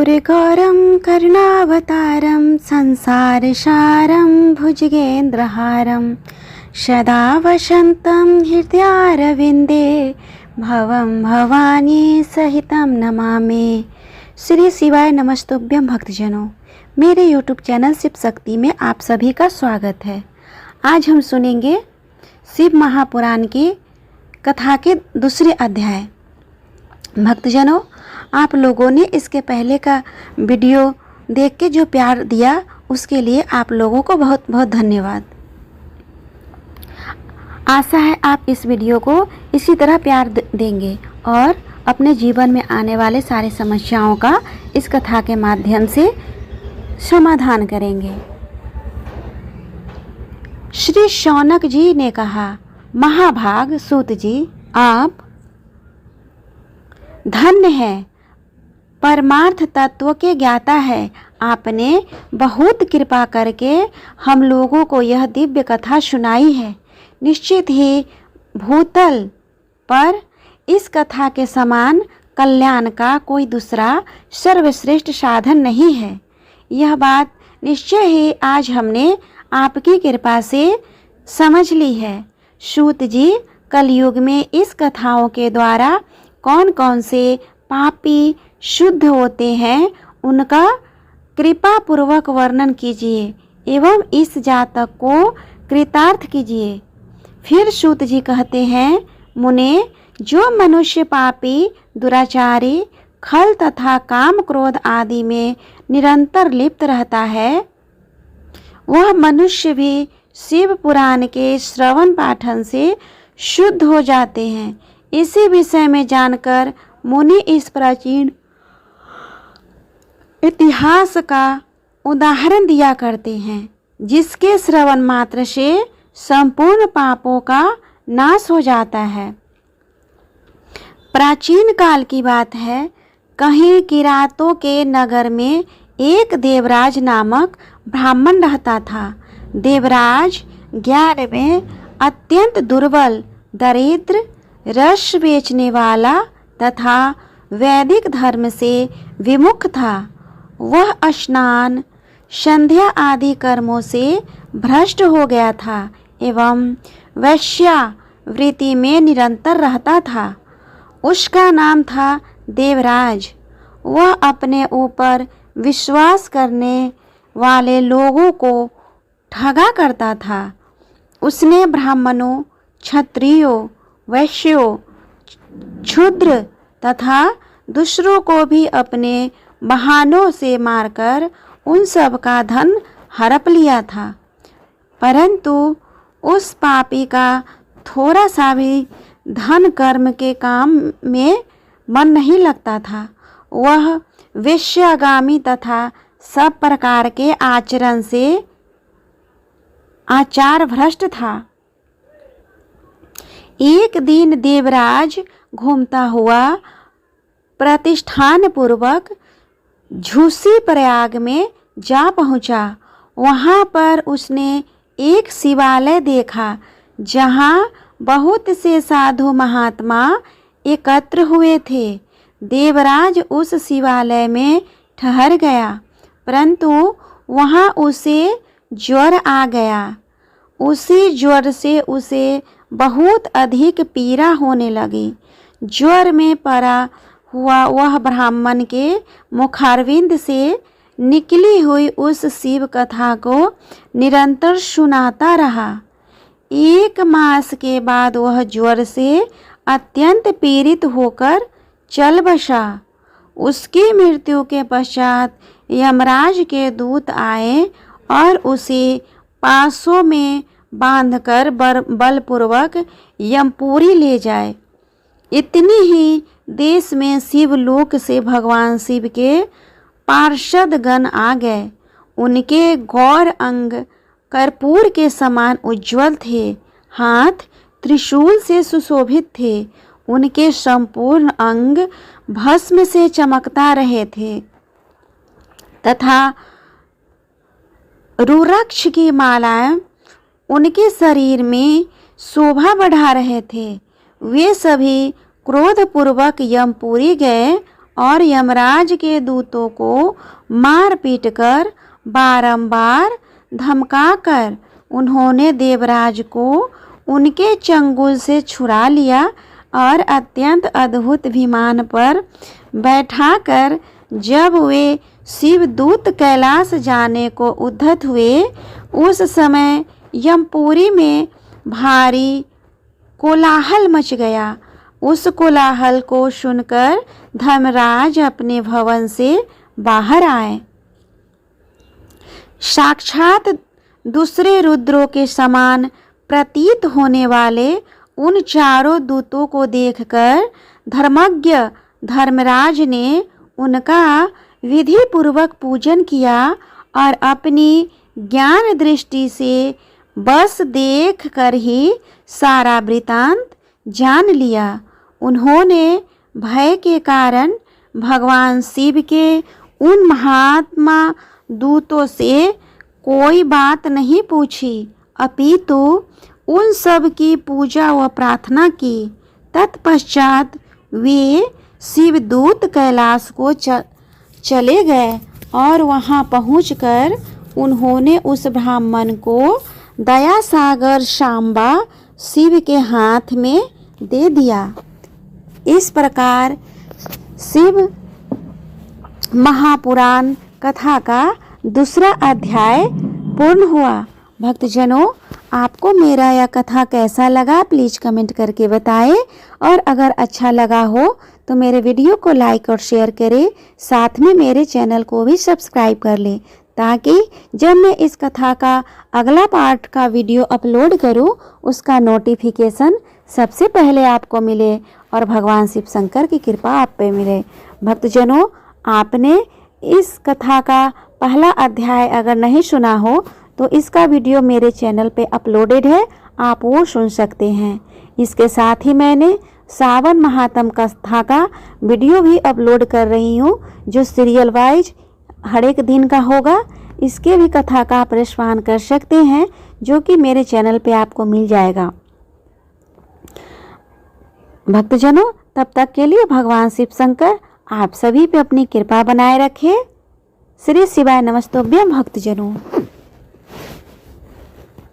कर्पूरगौरं करुणावतारं संसारसारं भुजगेन्द्रहारं सदा वसन्तं हृदयारविन्दे भवं भवानी सहितं नमामि। श्री शिवाय नमस्तुभ्यं भक्तजनों, मेरे यूट्यूब चैनल शिव शक्ति में आप सभी का स्वागत है। आज हम सुनेंगे शिव महापुराण की कथा के दूसरे अध्याय। भक्तजनों, आप लोगों ने इसके पहले का वीडियो देख के जो प्यार दिया उसके लिए आप लोगों को बहुत बहुत धन्यवाद। आशा है आप इस वीडियो को इसी तरह प्यार देंगे और अपने जीवन में आने वाले सारे समस्याओं का इस कथा के माध्यम से समाधान करेंगे। श्री शौनक जी ने कहा, महाभाग सूत जी, आप धन्य है, परमार्थ तत्व के ज्ञाता है। आपने बहुत कृपा करके हम लोगों को यह दिव्य कथा सुनाई है। निश्चित ही भूतल पर इस कथा के समान कल्याण का कोई दूसरा सर्वश्रेष्ठ साधन नहीं है। यह बात निश्चय ही आज हमने आपकी कृपा से समझ ली है। सूत जी, कलयुग में इस कथाओं के द्वारा कौन कौन से पापी शुद्ध होते हैं उनका कृपा पूर्वक वर्णन कीजिए एवं इस जातक को कृतार्थ कीजिए। फिर सूत जी कहते हैं, मुने, जो मनुष्य पापी, दुराचारी, खल तथा काम क्रोध आदि में निरंतर लिप्त रहता है, वह मनुष्य भी शिव पुराण के श्रवण पाठन से शुद्ध हो जाते हैं। इसी विषय में जानकर मुनि इस प्राचीन इतिहास का उदाहरण दिया करते हैं, जिसके श्रवण मात्र से संपूर्ण पापों का नाश हो जाता है। प्राचीन काल की बात है, कहीं किरातों के नगर में एक देवराज नामक ब्राह्मण रहता था। देवराज ज्ञान में अत्यंत दुर्बल, दरिद्र, रस बेचने वाला तथा वैदिक धर्म से विमुख था। वह स्नान, संध्या आदि कर्मों से भ्रष्ट हो गया था एवं वैश्यावृत्ति में निरंतर रहता था। उसका नाम था देवराज। वह अपने ऊपर विश्वास करने वाले लोगों को ठगा करता था। उसने ब्राह्मणों, क्षत्रियों, वैश्यों, क्षुद्र तथा दूसरों को भी अपने बहानों से मारकर उन सब का धन हड़प लिया था। परंतु उस पापी का थोड़ा सा भी धन कर्म के काम में मन नहीं लगता था। वह वेश्यागामी तथा सब प्रकार के आचरण से आचार भ्रष्ट था। एक दिन देवराज घूमता हुआ प्रतिष्ठान पूर्वक झूसी प्रयाग में जा पहुंचा। वहां पर उसने एक शिवालय देखा जहां बहुत से साधु महात्मा एकत्र हुए थे। देवराज उस शिवालय में ठहर गया, परंतु वहां उसे ज्वर आ गया। उसी ज्वर से उसे बहुत अधिक पीड़ा होने लगी। ज्वर में पड़ा हुआ वह ब्राह्मण के मुखारविंद से निकली हुई उस शिव कथा को निरंतर सुनाता रहा। 1 मास के बाद वह ज्वर से अत्यंत पीड़ित होकर चल बसा। उसकी मृत्यु के पश्चात यमराज के दूत आए और उसे पासों में बांधकर बलपूर्वक यमपुरी ले जाए। इतनी ही देश में शिवलोक से भगवान शिव के पार्षद गण आ गए। उनके गौर अंग कर्पूर के समान उज्ज्वल थे, हाथ त्रिशूल से सुशोभित थे। उनके संपूर्ण अंग भस्म से चमकता रहे थे तथा रुद्राक्ष की मालाएं उनके शरीर में शोभा बढ़ा रहे थे। वे सभी क्रोधपूर्वक यमपुरी गए और यमराज के दूतों को मार पीट कर बारंबार धमकाकर उन्होंने देवराज को उनके चंगुल से छुड़ा लिया और अत्यंत अद्भुत विमान पर बैठाकर जब वे शिवदूत कैलाश जाने को उद्यत हुए, उस समय यमपुरी में भारी कोलाहल मच गया। उस कोलाहल को सुनकर धर्मराज अपने भवन से बाहर आए। साक्षात दूसरे रुद्रों के समान प्रतीत होने वाले उन चारों दूतों को देखकर धर्मज्ञ धर्मराज ने उनका विधि पूर्वक पूजन किया और अपनी ज्ञान दृष्टि से बस देख कर ही सारा वृतांत जान लिया। उन्होंने भय के कारण भगवान शिव के उन महात्मा दूतों से कोई बात नहीं पूछी, अपितु उन सब की पूजा व प्रार्थना की। तत्पश्चात वे शिवदूत कैलाश को चले गए और वहां पहुंचकर उन्होंने उस ब्राह्मण को दया सागर शांबा शिव के हाथ में दे दिया। इस प्रकार शिव महापुराण कथा का दूसरा अध्याय पूर्ण हुआ। भक्तजनों, आपको मेरा यह कथा कैसा लगा प्लीज़ कमेंट करके बताएं, और अगर अच्छा लगा हो तो मेरे वीडियो को लाइक और शेयर करें। साथ में मेरे चैनल को भी सब्सक्राइब कर लें ताकि जब मैं इस कथा का अगला पार्ट का वीडियो अपलोड करूं उसका नोटिफिकेशन सबसे पहले आपको मिले और भगवान शिव शंकर की कृपा आप पे मिले। भक्तजनों, आपने इस कथा का पहला अध्याय अगर नहीं सुना हो तो इसका वीडियो मेरे चैनल पे अपलोडेड है, आप वो सुन सकते हैं। इसके साथ ही मैंने सावन महात्म कथा का वीडियो भी अपलोड कर रही हूँ जो सीरियल वाइज हर एक दिन का होगा। इसके भी कथा का आप श्रवण कर सकते हैं जो कि मेरे चैनल पे आपको मिल जाएगा। भक्तजनों, तब तक के लिए भगवान शिव शंकर आप सभी पे अपनी कृपा बनाए रखे। श्री शिवाय नमस्तुभ्यं भक्तजनों।